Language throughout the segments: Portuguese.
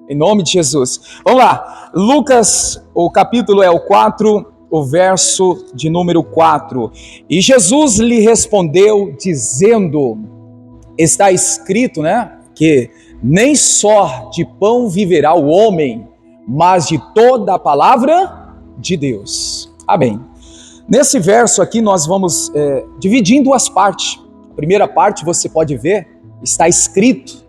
Em nome de Jesus. Vamos lá. Lucas, o capítulo é o 4, o verso de número 4. E Jesus lhe respondeu dizendo, está escrito, que nem só de pão viverá o homem, mas de toda a palavra de Deus. Amém. Nesse verso aqui nós vamos dividir em duas partes. A primeira parte você pode ver, está escrito.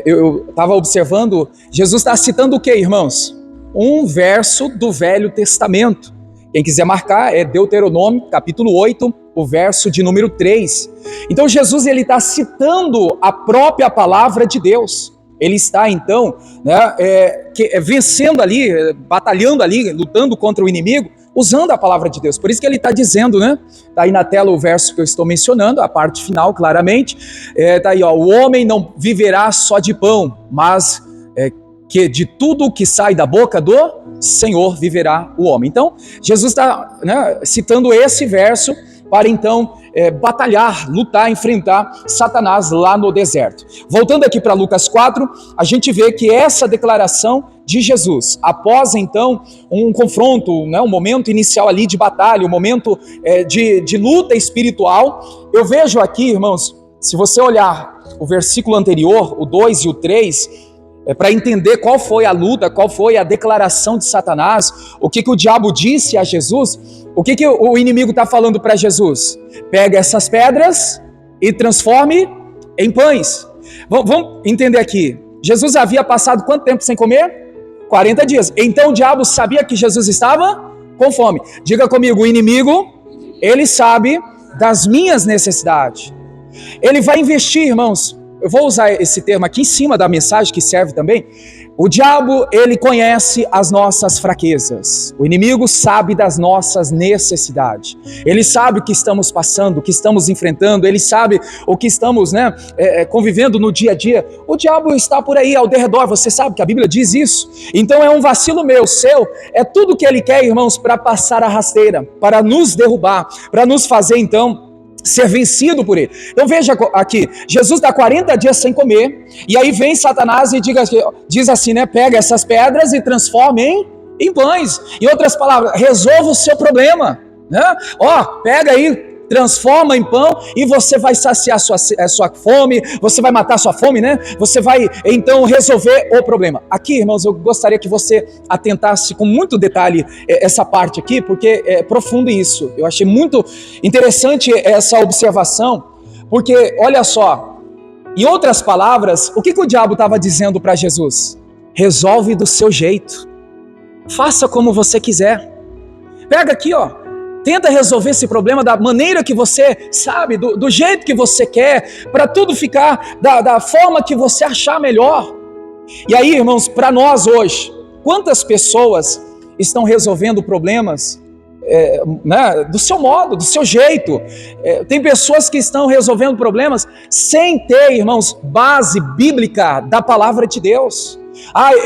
Eu estava observando, Jesus está citando o que, irmãos? Um verso do Velho Testamento. Quem quiser marcar é Deuteronômio, capítulo 8, o verso de número 3. Então Jesus está citando a própria palavra de Deus. Ele está então vencendo ali, batalhando ali, lutando contra o inimigo, usando a palavra de Deus. Por isso que ele está dizendo, está aí na tela o verso que eu estou mencionando, a parte final claramente, está aí, o homem não viverá só de pão, mas que de tudo que sai da boca do Senhor viverá o homem. Então, Jesus está citando esse verso para então batalhar, lutar, enfrentar Satanás lá no deserto. Voltando aqui para Lucas 4, a gente vê que essa declaração de Jesus, após então um confronto, um momento inicial ali de batalha, um momento de luta espiritual, eu vejo aqui, irmãos, se você olhar o versículo anterior, o 2 e o 3, para entender qual foi a luta, qual foi a declaração de Satanás, o que o diabo disse a Jesus, o que o inimigo está falando para Jesus? Pega essas pedras e transforme em pães. Vamos entender aqui. Jesus havia passado quanto tempo sem comer? 40 dias. Então o diabo sabia que Jesus estava com fome. Diga comigo, o inimigo, ele sabe das minhas necessidades. Ele vai investir, irmãos. Eu vou usar esse termo aqui em cima da mensagem que serve também. O diabo, ele conhece as nossas fraquezas. O inimigo sabe das nossas necessidades. Ele sabe o que estamos passando, o que estamos enfrentando. Ele sabe o que estamos convivendo no dia a dia. O diabo está por aí ao derredor. Você sabe que a Bíblia diz isso. Então é um vacilo meu, seu. É tudo que ele quer, irmãos, para passar a rasteira, para nos derrubar, para nos fazer então ser vencido por ele. Então veja aqui, Jesus está 40 dias sem comer, e aí vem Satanás e diz assim, pega essas pedras e transforma em pães. Em outras palavras, resolva o seu problema. Pega aí, transforma em pão e você vai saciar a sua fome, você vai matar a sua fome, Você vai então resolver o problema. Aqui, irmãos, eu gostaria que você atentasse com muito detalhe essa parte aqui, porque é profundo isso. Eu achei muito interessante essa observação, porque olha só, em outras palavras, o que o diabo estava dizendo para Jesus? Resolve do seu jeito, faça como você quiser. Pega aqui, tenta resolver esse problema da maneira que você sabe, do jeito que você quer, para tudo ficar da forma que você achar melhor. E aí, irmãos, para nós hoje, quantas pessoas estão resolvendo problemas do seu modo, do seu jeito? Tem pessoas que estão resolvendo problemas sem ter, irmãos, base bíblica da palavra de Deus.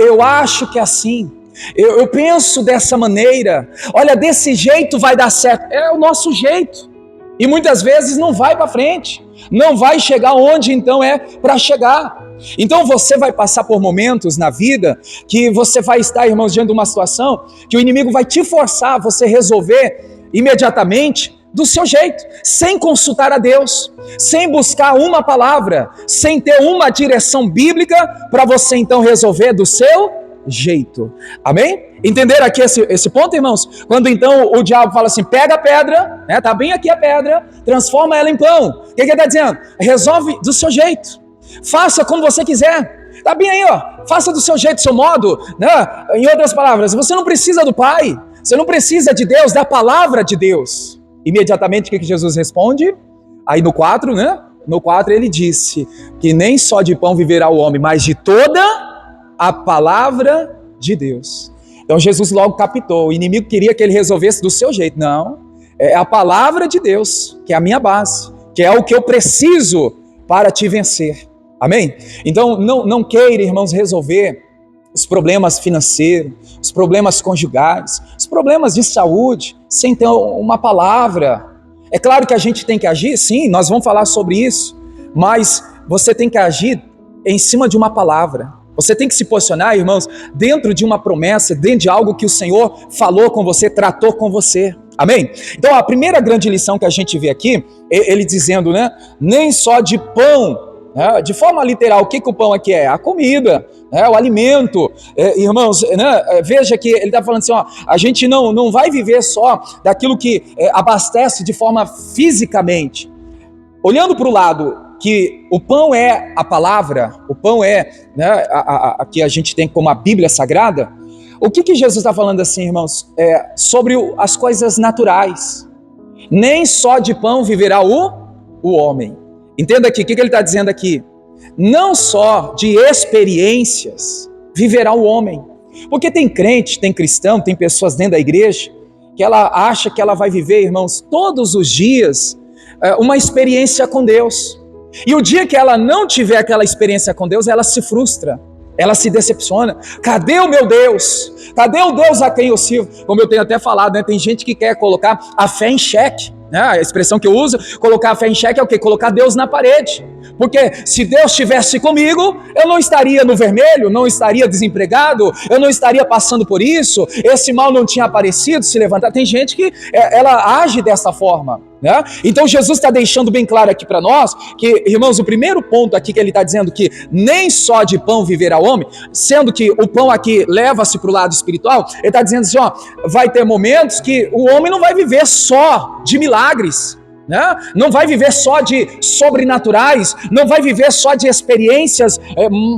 Eu acho que é assim. Eu penso dessa maneira, olha, desse jeito vai dar certo. É o nosso jeito, e muitas vezes não vai para frente, não vai chegar onde então é para chegar. Então você vai passar por momentos na vida que você vai estar, irmãos, diante de uma situação que o inimigo vai te forçar a você resolver imediatamente do seu jeito, sem consultar a Deus, sem buscar uma palavra, sem ter uma direção bíblica para você então resolver do seu jeito. Amém? Entenderam aqui esse ponto, irmãos? Quando então o diabo fala assim, pega a pedra, tá bem aqui a pedra, transforma ela em pão. O que ele está dizendo? Resolve do seu jeito, faça como você quiser. Tá bem aí, faça do seu jeito, do seu modo, Em outras palavras, você não precisa do Pai, você não precisa de Deus, da palavra de Deus. Imediatamente o que Jesus responde? Aí no 4, No 4 ele disse que nem só de pão viverá o homem, mas de toda a palavra de Deus. Então Jesus logo captou, o inimigo queria que ele resolvesse do seu jeito. Não, é a palavra de Deus, que é a minha base, que é o que eu preciso para te vencer. Amém? Então não queira, irmãos, resolver os problemas financeiros, os problemas conjugais, os problemas de saúde, sem ter uma palavra. É claro que a gente tem que agir, sim, nós vamos falar sobre isso, mas você tem que agir em cima de uma palavra. Você tem que se posicionar, irmãos, dentro de uma promessa, dentro de algo que o Senhor falou com você, tratou com você. Amém? Então a primeira grande lição que a gente vê aqui, ele dizendo, né, nem só de pão, né, de forma literal, o que o pão aqui é? A comida, né, o alimento. Irmãos, né, veja que ele está falando assim, ó, a gente não vai viver só daquilo que abastece de forma fisicamente. Olhando para o lado que o pão é a palavra, o pão é, né, que a gente tem como a Bíblia Sagrada, o que Jesus está falando assim, irmãos? Sobre as coisas naturais. Nem só de pão viverá o homem. Entenda aqui, o que ele está dizendo aqui? Não só de experiências viverá o homem. Porque tem crente, tem cristão, tem pessoas dentro da igreja, que ela acha que ela vai viver, irmãos, todos os dias, uma experiência com Deus. E o dia que ela não tiver aquela experiência com Deus, ela se frustra, ela se decepciona. Cadê o meu Deus? Cadê o Deus a quem eu sirvo? Como eu tenho até falado, né? Tem gente que quer colocar a fé em xeque, né? A expressão que eu uso, colocar a fé em xeque é o quê? Colocar Deus na parede. Porque se Deus estivesse comigo, eu não estaria no vermelho, não estaria desempregado, eu não estaria passando por isso, esse mal não tinha aparecido, se levantar. Tem gente que ela age dessa forma, né? Então Jesus está deixando bem claro aqui para nós que, irmãos, o primeiro ponto aqui que ele está dizendo que nem só de pão viverá o homem, sendo que o pão aqui leva-se para o lado espiritual, ele está dizendo assim, ó, vai ter momentos que o homem não vai viver só de milagres, né? Não vai viver só de sobrenaturais, não vai viver só de experiências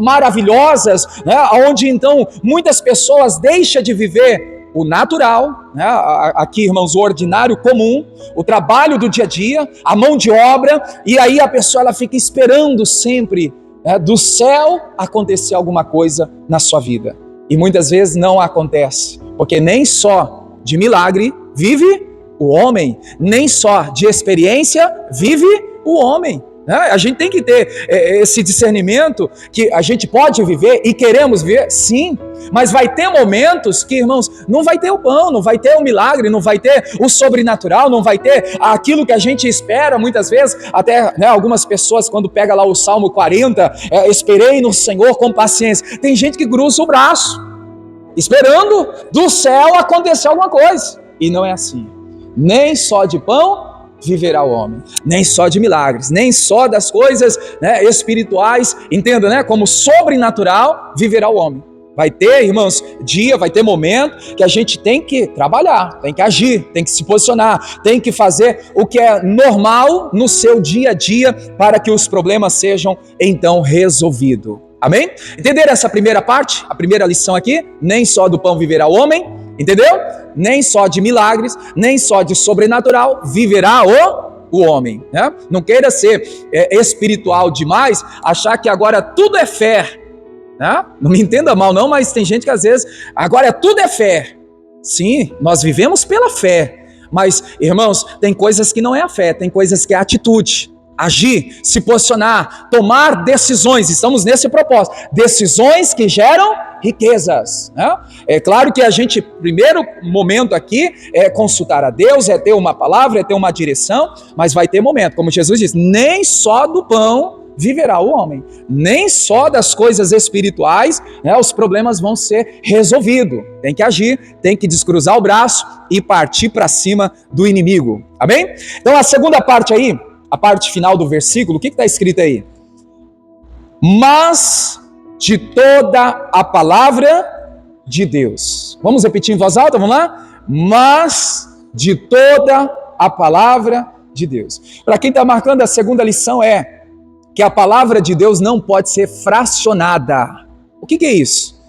maravilhosas, né? Onde então muitas pessoas deixam de viver o natural, né? Aqui, irmãos, o ordinário comum, o trabalho do dia a dia, a mão de obra, e aí a pessoa ela fica esperando sempre, né, do céu acontecer alguma coisa na sua vida. E muitas vezes não acontece, porque nem só de milagre vive o homem, nem só de experiência vive o homem. A gente tem que ter esse discernimento que a gente pode viver e queremos viver, sim, mas vai ter momentos que, irmãos, não vai ter o pão, não vai ter o milagre, não vai ter o sobrenatural, não vai ter aquilo que a gente espera muitas vezes, até, né, algumas pessoas quando pega lá o Salmo 40, esperei no Senhor com paciência, tem gente que cruza o braço, esperando do céu acontecer alguma coisa, e não é assim. Nem só de pão viverá o homem, nem só de milagres, nem só das coisas, né, espirituais, entenda, né, como sobrenatural viverá o homem. Vai ter, irmãos, vai ter momento que a gente tem que trabalhar, tem que agir, tem que se posicionar, tem que fazer o que é normal no seu dia a dia para que os problemas sejam então resolvidos. Amém? Entenderam essa primeira parte? A primeira lição aqui? Nem só do pão viverá o homem, entendeu? Nem só de milagres, nem só de sobrenatural viverá o homem, né? Não queira ser espiritual demais, achar que agora tudo é fé, né? Não me entenda mal não, mas tem gente que às vezes, agora tudo é fé. Sim, nós vivemos pela fé, mas, irmãos, tem coisas que não é a fé, tem coisas que é a atitude. Agir, se posicionar, tomar decisões, estamos nesse propósito, decisões que geram riquezas, né? É claro que a gente, primeiro momento aqui, é consultar a Deus, é ter uma palavra, é ter uma direção, mas vai ter momento, como Jesus diz, nem só do pão viverá o homem, nem só das coisas espirituais, né, os problemas vão ser resolvidos, tem que agir, tem que descruzar o braço e partir para cima do inimigo, amém? Então a segunda parte aí, a parte final do versículo, o que está escrito aí? Mas de toda a palavra de Deus. Vamos repetir em voz alta, vamos lá? Mas de toda a palavra de Deus. Para quem está marcando, a segunda lição é que a palavra de Deus não pode ser fracionada. O que é isso?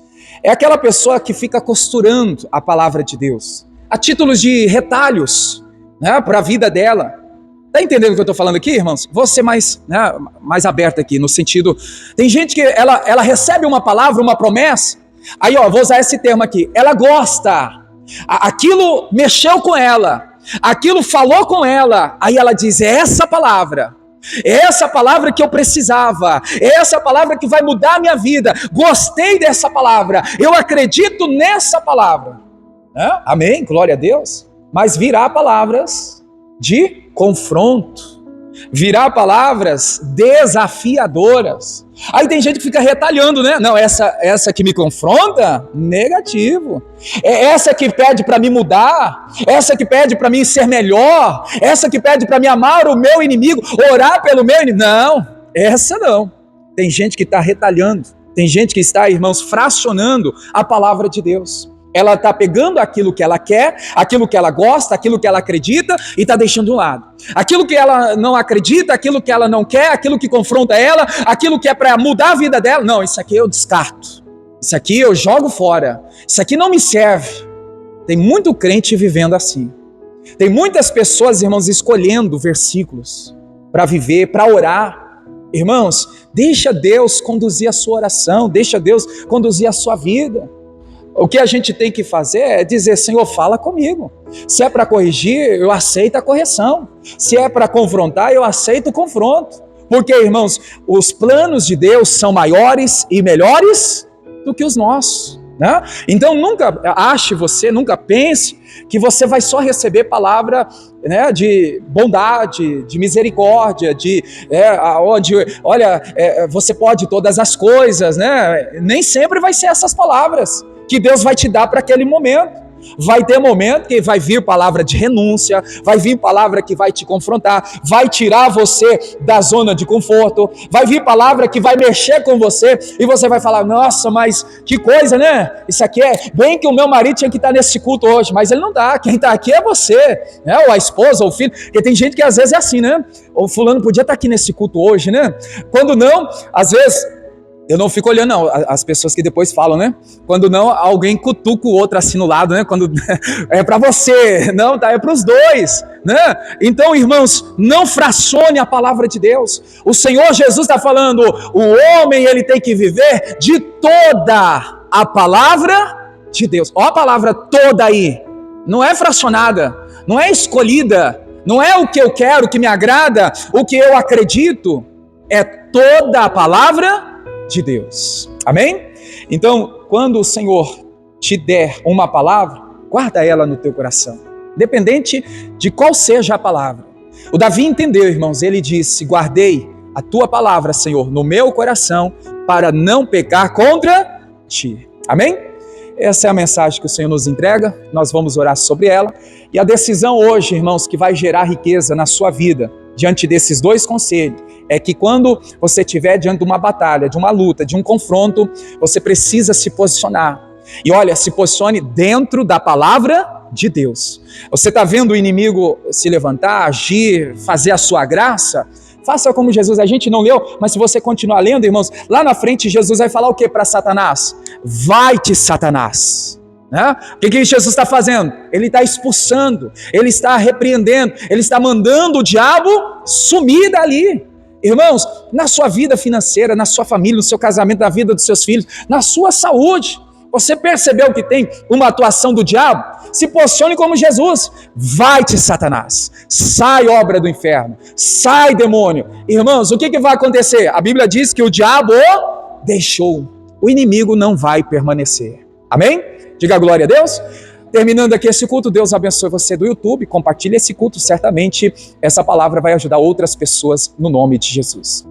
É aquela pessoa que fica costurando a palavra de Deus, a títulos de retalhos, né, para a vida dela. Está entendendo o que eu estou falando aqui, irmãos? Vou ser mais aberto aqui, no sentido... Tem gente que ela recebe uma palavra, uma promessa, aí vou usar esse termo aqui, ela gosta, aquilo mexeu com ela, aquilo falou com ela, aí ela diz, é essa palavra. É essa palavra que eu precisava. É essa palavra que vai mudar a minha vida. Gostei dessa palavra. Eu acredito nessa palavra. Amém? Glória a Deus. Mas virá palavras de confronto. Virá palavras desafiadoras. Aí tem gente que fica retalhando, né? Não, essa que me confronta, negativo. É essa que pede para me mudar, essa que pede para mim ser melhor, essa que pede para me amar o meu inimigo, orar pelo meu inimigo. Não, essa não. Tem gente que está retalhando, tem gente que está, irmãos, fracionando a palavra de Deus. Ela está pegando aquilo que ela quer, aquilo que ela gosta, aquilo que ela acredita e está deixando de um lado. Aquilo que ela não acredita, aquilo que ela não quer, aquilo que confronta ela, aquilo que é para mudar a vida dela. Não, isso aqui eu descarto. Isso aqui eu jogo fora. Isso aqui não me serve. Tem muito crente vivendo assim. Tem muitas pessoas, irmãos, escolhendo versículos para viver, para orar. Irmãos, deixa Deus conduzir a sua oração, deixa Deus conduzir a sua vida. O que a gente tem que fazer é dizer, Senhor, fala comigo. Se é para corrigir, eu aceito a correção. Se é para confrontar, eu aceito o confronto. Porque, irmãos, os planos de Deus são maiores e melhores do que os nossos, né? Então nunca pense que você vai só receber palavra, né, de bondade, de misericórdia, você pode todas as coisas, né? Nem sempre vai ser essas palavras que Deus vai te dar para aquele momento. Vai ter momento que vai vir palavra de renúncia, vai vir palavra que vai te confrontar, vai tirar você da zona de conforto, vai vir palavra que vai mexer com você e você vai falar, nossa, mas que coisa, né? Isso aqui é bem que o meu marido tinha que estar nesse culto hoje, mas ele não está, quem está aqui é você, né? Ou a esposa, ou o filho, porque tem gente que às vezes é assim, né? O fulano podia estar aqui nesse culto hoje, né? Quando não, às vezes... Eu não fico olhando, não, as pessoas que depois falam, né? Quando não, alguém cutuca o outro assim no lado, né? Quando é para você, não, tá? É para os dois, né? Então, irmãos, não fracione a palavra de Deus. O Senhor Jesus está falando, o homem, ele tem que viver de toda a palavra de Deus. Ó a palavra toda aí, não é fracionada, não é escolhida, não é o que eu quero, o que me agrada, o que eu acredito, é toda a palavra de Deus, amém? Então, quando o Senhor te der uma palavra, guarda ela no teu coração, independente de qual seja a palavra. O Davi entendeu, irmãos, ele disse, guardei a tua palavra, Senhor, no meu coração, para não pecar contra ti, amém? Essa é a mensagem que o Senhor nos entrega, nós vamos orar sobre ela, e a decisão hoje, irmãos, que vai gerar riqueza na sua vida, diante desses dois conselhos, é que quando você estiver diante de uma batalha, de uma luta, de um confronto, você precisa se posicionar. E olha, se posicione dentro da palavra de Deus. Você está vendo o inimigo se levantar, agir, fazer a sua graça? Faça como Jesus, a gente não leu, mas se você continuar lendo, irmãos, lá na frente Jesus vai falar o que para Satanás? Vai-te, Satanás! Né? O que Jesus está fazendo? Ele está expulsando, ele está repreendendo, ele está mandando o diabo sumir dali. Irmãos, na sua vida financeira, na sua família, no seu casamento, na vida dos seus filhos, na sua saúde, você percebeu que tem uma atuação do diabo? Se posicione como Jesus. Vai-te, Satanás. Sai, obra do inferno. Sai, demônio. Irmãos, o que vai acontecer? A Bíblia diz que o diabo o deixou. O inimigo não vai permanecer. Amém? Diga glória a Deus. Terminando aqui esse culto, Deus abençoe você do YouTube, compartilhe esse culto, certamente essa palavra vai ajudar outras pessoas no nome de Jesus.